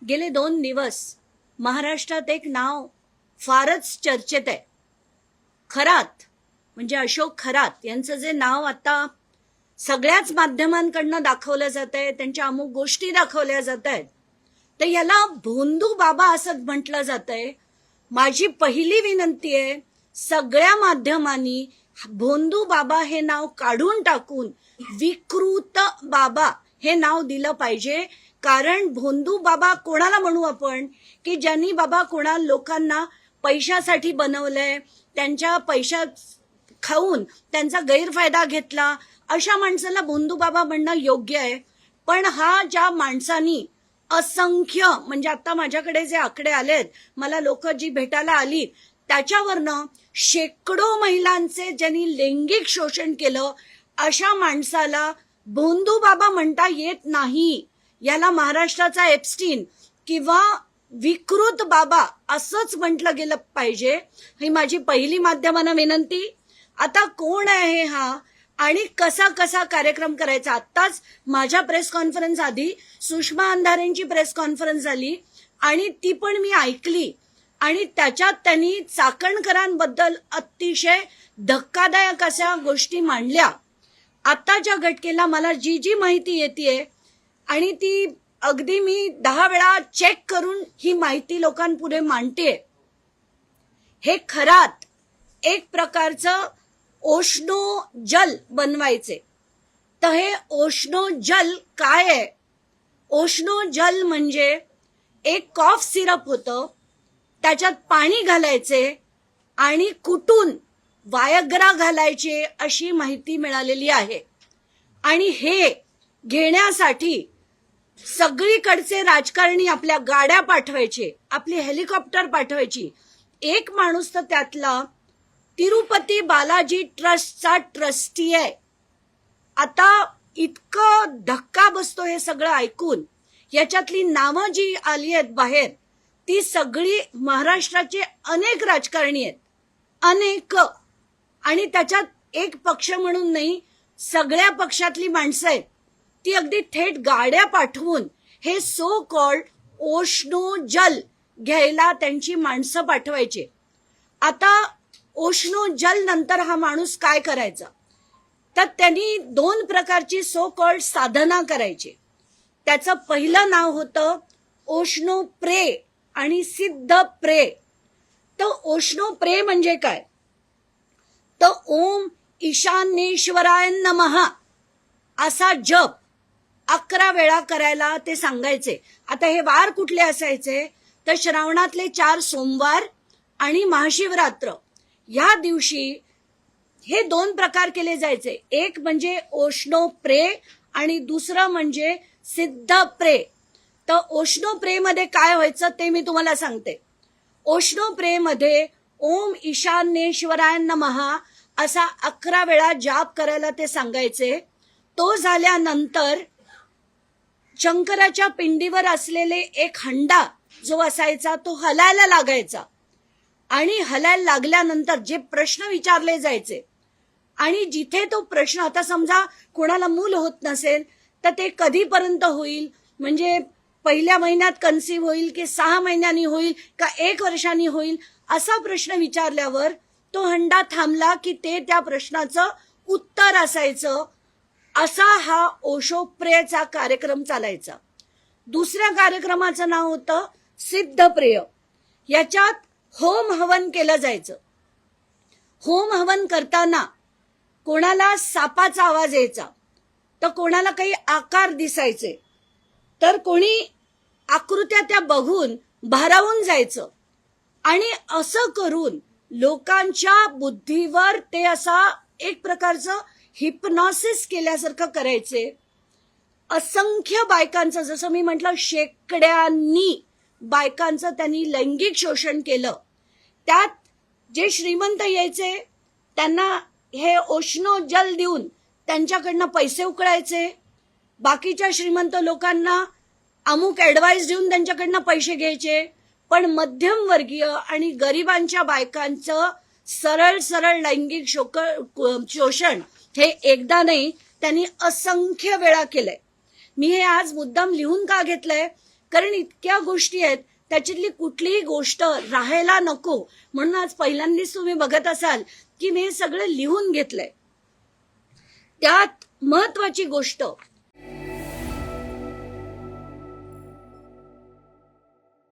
गेले 2 दिवस महाराष्ट्रात एक नाव फारच चर्चेत आहे. खरात म्हणजे अशोक खरात यांचं जे नाव आता सगळ्याच माध्यमांकडनं दाखवलं जात आहे, त्यांच्या अमुक गोष्टी दाखवल्या जात आहेत, तर याला भोंदू बाबा असं म्हटलं जातंय. माझी पहिली विनंती आहे, सगळ्या माध्यमांनी भोंदू बाबा हे नाव काढून टाकून विकृत बाबा हे नाव दिलं पाहिजे. कारण भोंदू बाबा कोणाला म्हणू आपण, की ज्यांनी बाबा कोणा लोकांना पैशासाठी बनवलंय, त्यांच्या पैशा खाऊन त्यांचा गैरफायदा घेतला, अशा माणसाला भोंदू बाबा म्हणणं योग्य आहे. पण हा ज्या माणसांनी असंख्य म्हणजे आता माझ्याकडे जे आकडे आलेत, मला लोक जी भेटायला आली त्याच्यावरनं शेकडो महिलांचे ज्यांनी लैंगिक शोषण केलं, अशा माणसाला भोंदू बाबा म्हणता येत नाही. याला महाराष्ट्राचा एप्स्टीन किंवा विकृत बाबा असंच म्हटलं गेलं पाहिजे. ही माझी पहिली माध्यमांना विनंती. आता कोण आहे हा आणि कसा कसा कार्यक्रम करायचा? आत्ताच माझ्या प्रेस कॉन्फरन्स आधी सुषमा अंधारेंची प्रेस कॉन्फरन्स झाली आणि ती पण मी ऐकली आणि त्याच्यात त्यांनी चाकणकरांबद्दल अतिशय धक्कादायक अशा गोष्टी मांडल्या. आताच्या घटकेला मला जी जी माहिती येते आणि ती अगदी मी 10 वेळा चेक करून ही माहिती लोकांपुढे मांडते. हे खरात एक प्रकारचं ओशनो जल बनवायचे. तर हे ओशनो जल काय आहे? ओशनो जल म्हणजे एक कॉफ सिरप होतं, त्याच्यात पाणी घालायचे आणि कुटून वायग्रा घालायचे अशी माहिती मिळालेली आहे. आणि हे घेण्यासाठी सगळीकडचे राजकारणी आपल्या गाड्या पाठवायचे, आपली हेलिकॉप्टर पाठवायची. एक माणूस तर त्यातला तिरुपती बालाजी ट्रस्टचा ट्रस्टी आहे. आता इतकं धक्का बसतो हे सगळं ऐकून. याच्यातली नावं जी आली आहेत बाहेर, ती सगळी महाराष्ट्राचे अनेक राजकारणी आहेत, अनेक. आणि त्याच्यात एक पक्ष म्हणून नाही, सगळ्या पक्षातली माणसं आहेत. ती अगदी थेट गाड्या पाठवून हे सो कॉल्ड ओशनो जल घ्यायला त्यांची माणसं पाठवायचे. आता ओशनो जल नंतर हा माणूस काय करायचा? तर त्यांनी 2 प्रकारची सो कॉल्ड साधना करायची. त्याचं पहिलं नाव होतं ओशनो प्रे आणि सिद्ध प्रे. तर ओशनो प्रे म्हणजे काय? तर ओम ईशान्येश्वराय नमः असा जप 11 वेळा करायला ते सांगायचे. आता हे वार कुठले असायचे? तर श्रावणातले 4 सोमवार आणि महाशिवरात्र या दिवशी हे 2 प्रकार केले जायचे. एक म्हणजे ओशनो प्रे आणि दुसरं म्हणजे सिद्ध प्रे. तर ओशनो प्रे मध्ये काय व्हायचं ते मी तुम्हाला सांगते. ओशनो प्रे मध्ये ओम ईशान्येश्वराय नमः असा 11 वेळा जाप करायला ते सांगायचे. तो झाल्यानंतर शंकराच्या पिंडीवर असलेले एक हंडा जो असायचा तो हलायला लागायचा. आणि हलायला लागल्यानंतर जे प्रश्न विचारले जायचे आणि जिथे तो प्रश्न, आता समजा कोणाला मूल होत नसेल तर ते कधीपर्यंत होईल, म्हणजे पहिल्या महिन्यात कन्सीव्ह होईल की 6 महिन्यांनी होईल का 1 वर्षांनी होईल, असा प्रश्न विचारल्यावर तो हंडा थांबला की ते त्या प्रश्नाचं उत्तर असायचं. असा हा ओशो प्रेचा कार्यक्रम चालायचा. दुसऱ्या कार्यक्रमाचं नाव होतं सिद्ध प्रेय. याच्यात होम हवन केलं जायचं. होम हवन करताना कोणाला सापाचा आवाज यायचा, तर कोणाला काही आकार दिसायचे, तर कोणी आकृत्या त्या बघून भारावून जायचं. आणि असं करून लोकांच्या बुद्धीवर ते असा एक प्रकारचं हिप्नॉसिस केल्यासारखं करायचे. असंख्य बायकांचं, जसं मी म्हटलं शेकड्यांनी बायकांचं त्यांनी लैंगिक शोषण केलं. त्यात जे श्रीमंत यायचे त्यांना हे ओशनो जल देऊन त्यांच्याकडनं पैसे उकळायचे. बाकीच्या श्रीमंत लोकांना अमुक ऍडवाइस देऊन त्यांच्याकडनं पैसे घ्यायचे. पण मध्यमवर्गीय आणि गरिबांच्या बायकांचं सरळ सरळ लैंगिक शोषण हे एकदा नाही, त्यांनी असंख्य वेळा केलंय. मी हे आज मुद्दाम लिहून का घेतलंय? कारण इतक्या गोष्टी आहेत, त्याच्यातली कुठलीही गोष्ट राहायला नको. म्हणून आज पहिल्यांदाच तुम्ही बघत असाल की मी हे सगळं लिहून घेतलंय. त्यात महत्वाची गोष्ट